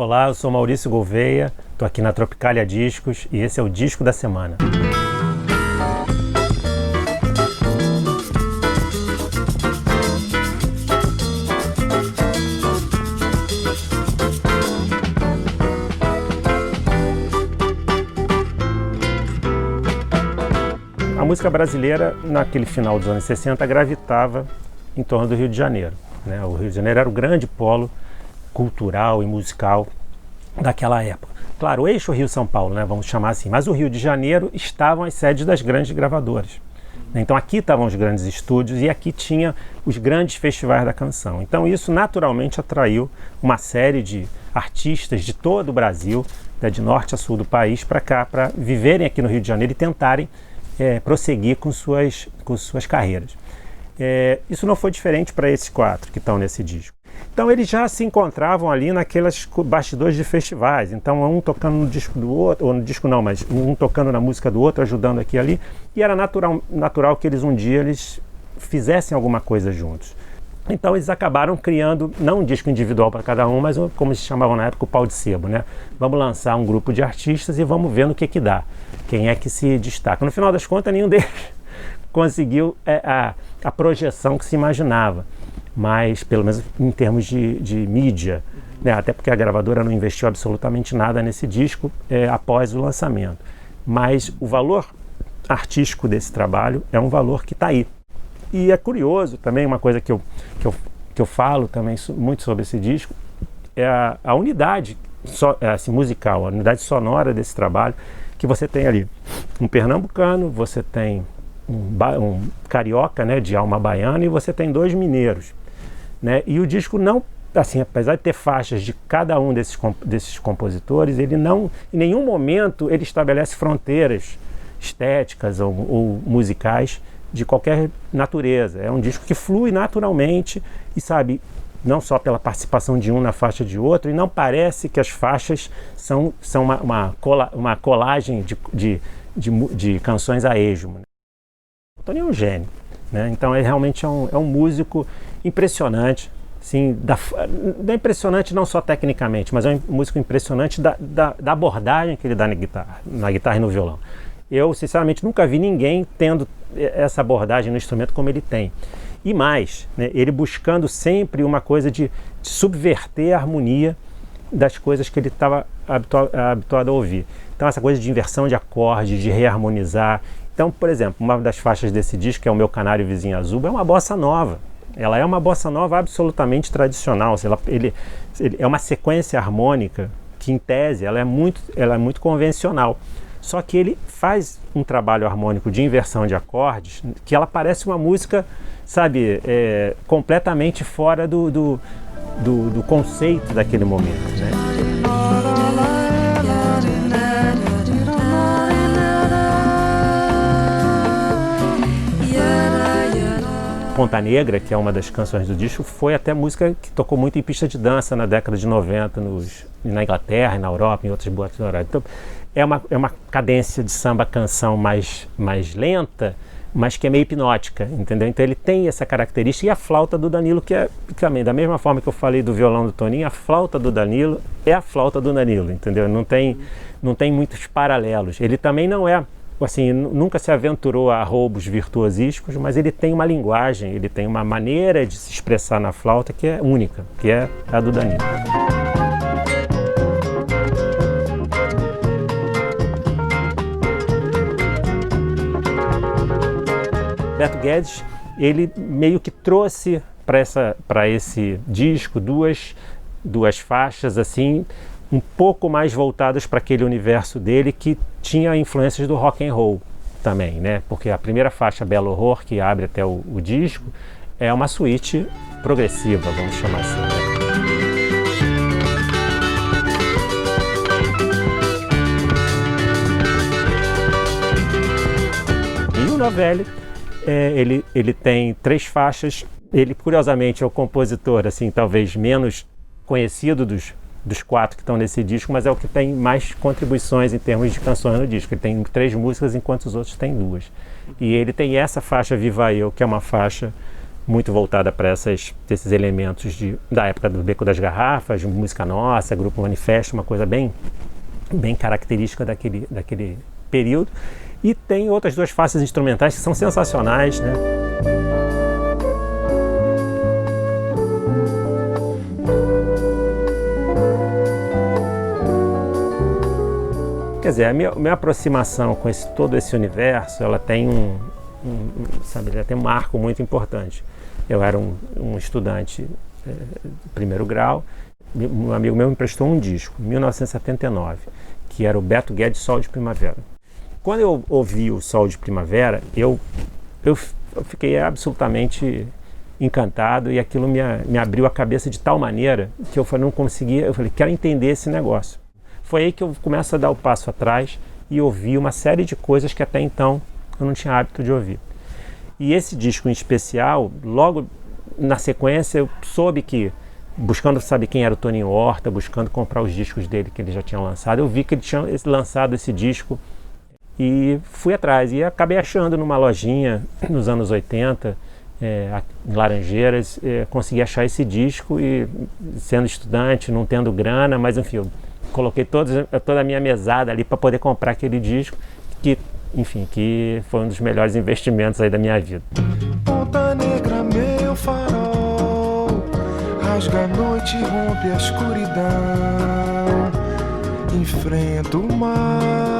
Olá, eu sou Maurício Gouveia, estou aqui na Tropicália Discos e esse é o Disco da Semana. A música brasileira, naquele final dos anos 60, gravitava em torno do Rio de Janeiro, né? O Rio de Janeiro era o grande polo cultural e musical daquela época. Claro, o eixo Rio-São Paulo, né, vamos chamar assim, mas o Rio de Janeiro estavam as sedes das grandes gravadoras. Então aqui estavam os grandes estúdios e aqui tinha os grandes festivais da canção. Então isso naturalmente atraiu uma série de artistas de todo o Brasil, né, de norte a sul do país, para cá, para viverem aqui no Rio de Janeiro e tentarem prosseguir com suas carreiras. Isso não foi diferente para esses quatro que estão nesse disco. Então eles já se encontravam ali naqueles bastidores de festivais, então um tocando no disco do outro, ou no disco não, mas um tocando na música do outro, ajudando aqui e ali, e era natural que eles um dia fizessem alguma coisa juntos. Então eles acabaram criando, não um disco individual para cada um, mas como se chamavam na época, o pau de sebo, né? Vamos lançar um grupo de artistas e vamos ver no que dá, quem é que se destaca. No final das contas, nenhum deles conseguiu a projeção que se imaginava, mas pelo menos em termos de mídia, né? Até porque a gravadora não investiu absolutamente nada nesse disco após o lançamento. Mas o valor artístico desse trabalho é um valor que está aí. E é curioso também, uma coisa que eu falo também muito sobre esse disco, é a unidade musical, a unidade sonora desse trabalho, que você tem ali um pernambucano, você tem um carioca, né, de alma baiana, e você tem dois mineiros, né? E o disco não, assim, apesar de ter faixas de cada um desses compositores, ele não, em nenhum momento ele estabelece fronteiras estéticas ou musicais de qualquer natureza. É um disco que flui naturalmente e, sabe, não só pela participação de um na faixa de outro, e não parece que as faixas são uma colagem de canções a esmo. O Toninho é um gênio, né? Então ele realmente é um músico impressionante, sim, não é impressionante não só tecnicamente, mas é um músico impressionante da abordagem que ele dá na guitarra e no violão. Eu, sinceramente, nunca vi ninguém tendo essa abordagem no instrumento como ele tem. E mais, né, ele buscando sempre uma coisa de subverter a harmonia das coisas que ele estava habituado a ouvir. Então essa coisa de inversão de acorde, de reharmonizar. Então, por exemplo, uma das faixas desse disco, que é O Meu Canário Vizinho Azul, é uma bossa nova. Ela é uma bossa nova absolutamente tradicional. Ele é uma sequência harmônica que, em tese, ela é muito convencional. Só que ele faz um trabalho harmônico de inversão de acordes que ela parece uma música, sabe, completamente fora do conceito daquele momento, né? Ponta Negra, que é uma das canções do disco, foi até música que tocou muito em pista de dança na década de 90, na Inglaterra, na Europa, em outras boates da Europa. Então, é uma cadência de samba-canção mais lenta, mas que é meio hipnótica, entendeu? Então ele tem essa característica, e a flauta do Danilo, que é também, da mesma forma que eu falei do violão do Toninho, a flauta do Danilo é a flauta do Danilo, entendeu? Não tem muitos paralelos. Ele também não é, assim, nunca se aventurou a roubos virtuosísticos, mas ele tem uma linguagem, ele tem uma maneira de se expressar na flauta que é única, que é a do Danilo. Beto Guedes, ele meio que trouxe para esse disco duas faixas assim, um pouco mais voltadas para aquele universo dele que tinha influências do rock and roll também, né? Porque a primeira faixa, Belo Horror, que abre até o disco, é uma suíte progressiva, vamos chamar assim, né? E o Novelli, ele tem 3 faixas. Ele, curiosamente, é o compositor, assim, talvez menos conhecido dos 4 que estão nesse disco, mas é o que tem mais contribuições em termos de canções no disco. Ele tem 3 músicas, enquanto os outros têm 2. E ele tem essa faixa Viva Eu, que é uma faixa muito voltada para esses elementos da época do Beco das Garrafas, música nossa, Grupo Manifesto, uma coisa bem característica daquele período. E tem outras duas faces instrumentais que são sensacionais, né? Quer dizer, a minha aproximação com todo esse universo, ela tem ela tem um marco muito importante. Eu era um estudante de primeiro grau, um amigo meu me emprestou um disco, em 1979, que era o Beto Guedes, Sol de Primavera. Quando eu ouvi o Sol de Primavera, eu fiquei absolutamente encantado, e aquilo me abriu a cabeça de tal maneira que eu não conseguia, eu falei, quero entender esse negócio. Foi aí que eu começo a dar o passo atrás e ouvir uma série de coisas que até então eu não tinha hábito de ouvir. E esse disco em especial, logo na sequência eu soube que, buscando saber quem era o Toninho Horta, buscando comprar os discos dele que ele já tinha lançado, eu vi que ele tinha lançado esse disco e fui atrás. E acabei achando numa lojinha nos anos 80, em Laranjeiras, consegui achar esse disco e, sendo estudante, não tendo grana, mas enfim, eu coloquei toda a minha mesada ali para poder comprar aquele disco, que foi um dos melhores investimentos aí da minha vida. Ponta Negra, meu farol, rasga a noite, rompe a escuridão, enfrenta o mar.